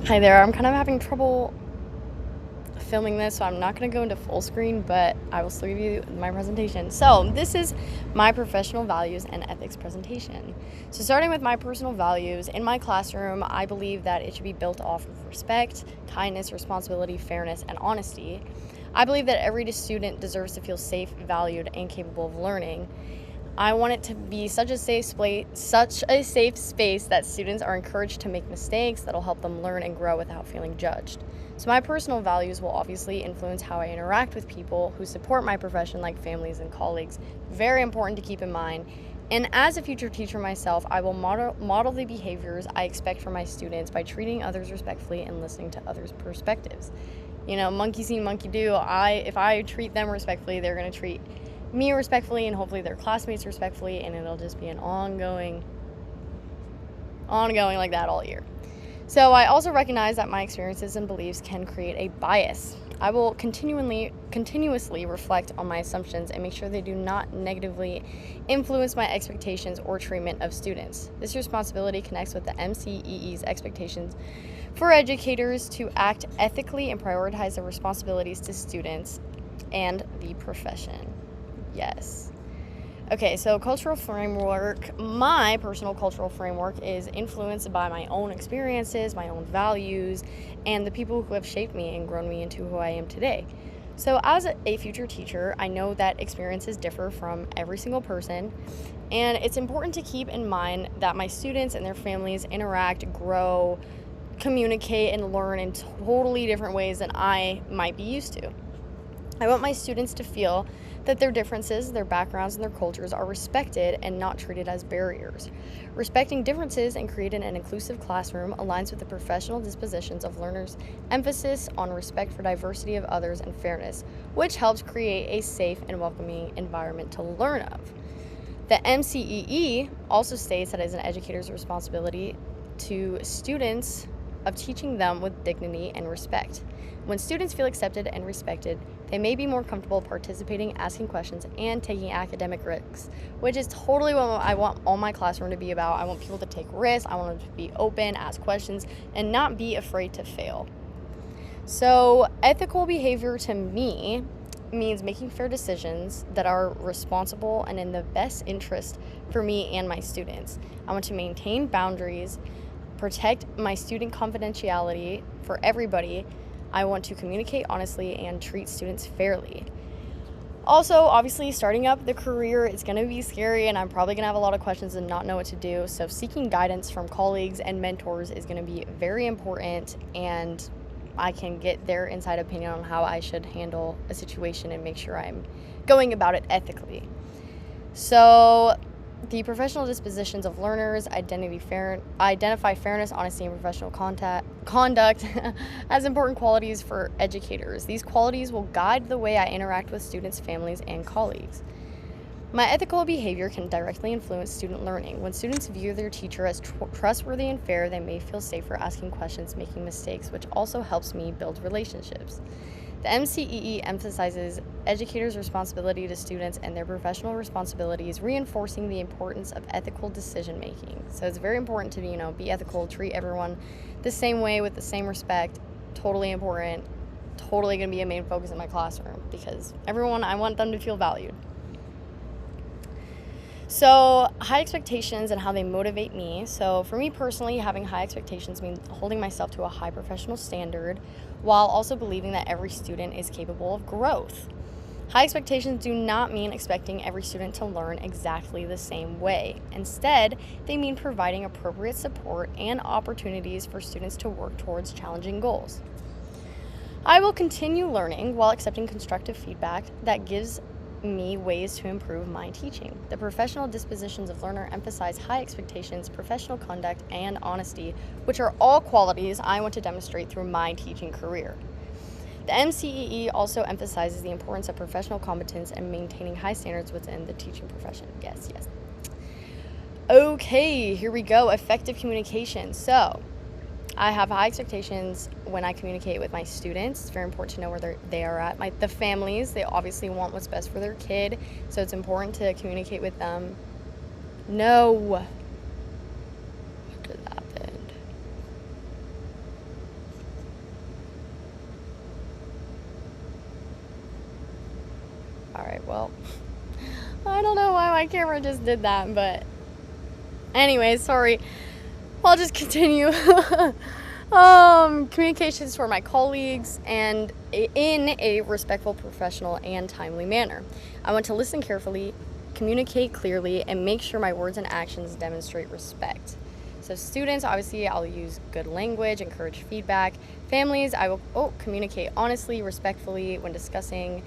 Hi there. I'm kind of having trouble filming this, so I'm not going to go into full screen, but I will still give you my presentation. So, this is my professional values and ethics presentation. So, starting with my personal values, in my classroom, I believe that it should be built off of respect, kindness, responsibility, fairness, and honesty. I believe that every student deserves to feel safe, valued, and capable of learning. I want it to be such a safe space that students are encouraged to make mistakes that'll help them learn and grow without feeling judged. So my personal values will obviously influence how I interact with people who support my profession, like families and colleagues. Very important to keep in mind. And as a future teacher myself, I will model the behaviors I expect from my students by treating others respectfully and listening to others' perspectives. Monkey see, monkey do. If I treat them respectfully, they're going to treat me respectfully and hopefully their classmates respectfully, and it'll just be an ongoing like that all year. So I also recognize that my experiences and beliefs can create a bias. I will continuously reflect on my assumptions and make sure they do not negatively influence my expectations or treatment of students. This responsibility connects with the MCEE's expectations for educators to act ethically and prioritize their responsibilities to students and the profession. Yes. Okay, so cultural framework. My personal cultural framework is influenced by my own experiences, my own values, and the people who have shaped me and grown me into who I am today. So, as a future teacher, I know that experiences differ from every single person, and it's important to keep in mind that my students and their families interact, grow, communicate, and learn in totally different ways than I might be used to. I want my students to feel that their differences, their backgrounds, and their cultures are respected and not treated as barriers. Respecting differences and creating an inclusive classroom aligns with the professional dispositions of learners' emphasis on respect for diversity of others and fairness, which helps create a safe and welcoming environment to learn of. The MCEE also states that it is an educator's responsibility to students of teaching them with dignity and respect. When students feel accepted and respected, they may be more comfortable participating, asking questions, and taking academic risks, which is totally what I want all my classroom to be about. I want people to take risks, I want them to be open, ask questions, and not be afraid to fail. So, ethical behavior to me means making fair decisions that are responsible and in the best interest for me and my students. I want to maintain boundaries, protect my student confidentiality for everybody. I want to communicate honestly and treat students fairly. Also, obviously, starting up the career is going to be scary, and I'm probably going to have a lot of questions and not know what to do. So, seeking guidance from colleagues and mentors is going to be very important, and I can get their inside opinion on how I should handle a situation and make sure I'm going about it ethically. So, the professional dispositions of learners identify fairness, honesty, and professional conduct as important qualities for educators. These qualities will guide the way I interact with students, families, and colleagues. My ethical behavior can directly influence student learning. When students view their teacher as trustworthy and fair, they may feel safer asking questions, making mistakes, which also helps me build relationships. The MCEE emphasizes educators' responsibility to students and their professional responsibilities, reinforcing the importance of ethical decision making. So it's very important to be ethical, treat everyone the same way with the same respect. Totally important. Totally going to be a main focus in my classroom because I want them to feel valued. So, high expectations and how they motivate me. So, for me personally, having high expectations means holding myself to a high professional standard while also believing that every student is capable of growth. High expectations do not mean expecting every student to learn exactly the same way. Instead, they mean providing appropriate support and opportunities for students to work towards challenging goals. I will continue learning while accepting constructive feedback that gives me ways to improve my teaching. The professional dispositions of learner emphasize high expectations, professional conduct, and honesty, which are all qualities I want to demonstrate through my teaching career. The MCEE also emphasizes the importance of professional competence and maintaining high standards within the teaching profession. Yes. Okay, here we go. Effective communication. So, I have high expectations when I communicate with my students. It's very important to know where they are at. The families, they obviously want what's best for their kid, so it's important to communicate with them. No. What just happened? All right, well, I don't know why my camera just did that, but anyway, sorry. I'll just continue. Communications for my colleagues and in a respectful, professional, and timely manner. I want to listen carefully, communicate clearly, and make sure my words and actions demonstrate respect. So students, obviously, I'll use good language, encourage feedback. Families, I will communicate honestly, respectfully when discussing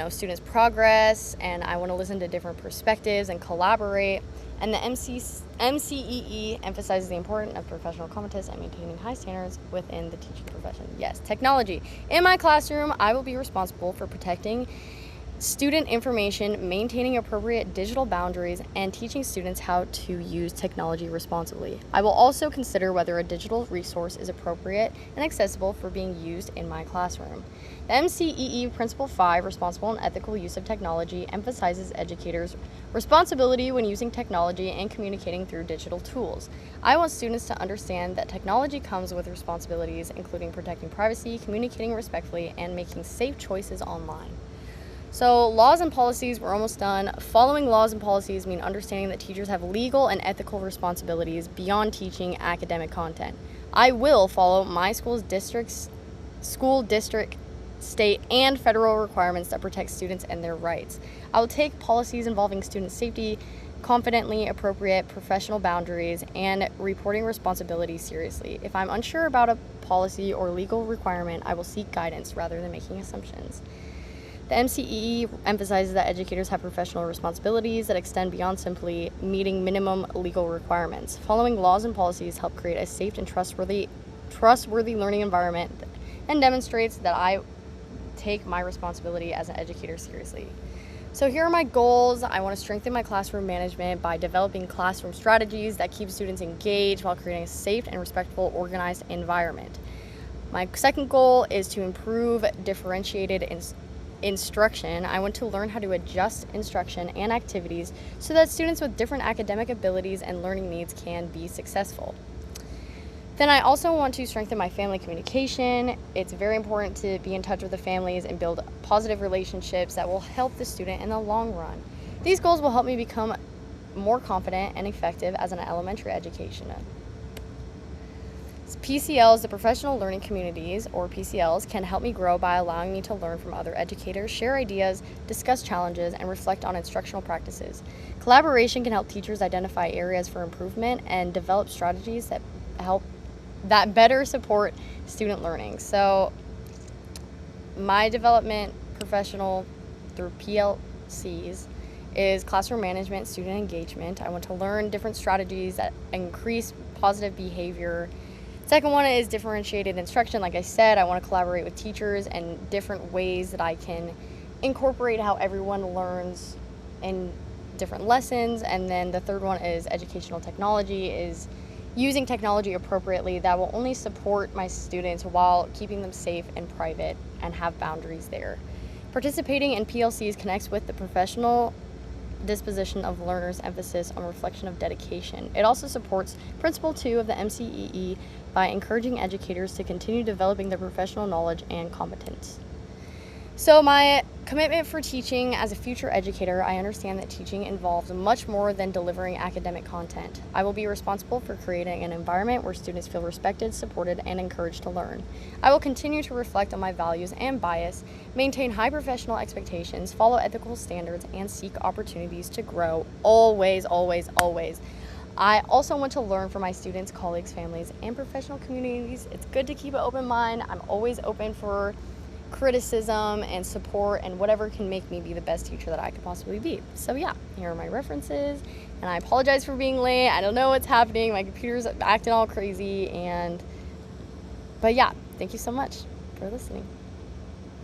students' progress, and I want to listen to different perspectives and collaborate. And the MCEE emphasizes the importance of professional competence and maintaining high standards within the teaching profession. Yes, technology. In my classroom, I will be responsible for protecting student information, maintaining appropriate digital boundaries, and teaching students how to use technology responsibly. I will also consider whether a digital resource is appropriate and accessible for being used in my classroom. The MCEE Principle 5, Responsible and Ethical Use of Technology, emphasizes educators' responsibility when using technology and communicating through digital tools. I want students to understand that technology comes with responsibilities, including protecting privacy, communicating respectfully, and making safe choices online. So laws and policies, we're almost done. Following laws and policies mean understanding that teachers have legal and ethical responsibilities beyond teaching academic content. I will follow my school district, state, and federal requirements that protect students and their rights. I will take policies involving student safety, confidently appropriate professional boundaries, and reporting responsibilities seriously. If I'm unsure about a policy or legal requirement, I will seek guidance rather than making assumptions. The MCEE emphasizes that educators have professional responsibilities that extend beyond simply meeting minimum legal requirements. Following laws and policies help create a safe and trustworthy learning environment and demonstrates that I take my responsibility as an educator seriously. So here are my goals. I want to strengthen my classroom management by developing classroom strategies that keep students engaged while creating a safe and respectful, organized environment. My second goal is to improve differentiated instruction. I want to learn how to adjust instruction and activities so that students with different academic abilities and learning needs can be successful. Then I also want to strengthen my family communication. It's very important to be in touch with the families and build positive relationships that will help the student in the long run. These goals will help me become more confident and effective as an elementary educator. PCLs, the professional learning communities, or PCLs, can help me grow by allowing me to learn from other educators, share ideas, discuss challenges, and reflect on instructional practices. Collaboration can help teachers identify areas for improvement and develop strategies that better support student learning. So my development professional through PLCs is classroom management, student engagement. I want to learn different strategies that increase positive behavior. Second one is differentiated instruction. Like I said, I want to collaborate with teachers and different ways that I can incorporate how everyone learns in different lessons. And then the third one is educational technology, is using technology appropriately that will only support my students while keeping them safe and private and have boundaries there. Participating in PLCs connects with the professional disposition of learners' emphasis on reflection of dedication. It also supports Principle 2 of the MCEE by encouraging educators to continue developing their professional knowledge and competence. So my commitment for teaching as a future educator, I understand that teaching involves much more than delivering academic content. I will be responsible for creating an environment where students feel respected, supported, and encouraged to learn. I will continue to reflect on my values and bias, maintain high professional expectations, follow ethical standards, and seek opportunities to grow. Always, always, always. I also want to learn from my students, colleagues, families, and professional communities. It's good to keep an open mind. I'm always open for criticism and support and whatever can make me be the best teacher that I could possibly be. So yeah, here are my references, and I apologize for being late. I don't know what's happening. My computer's acting all crazy, but yeah, thank you so much for listening.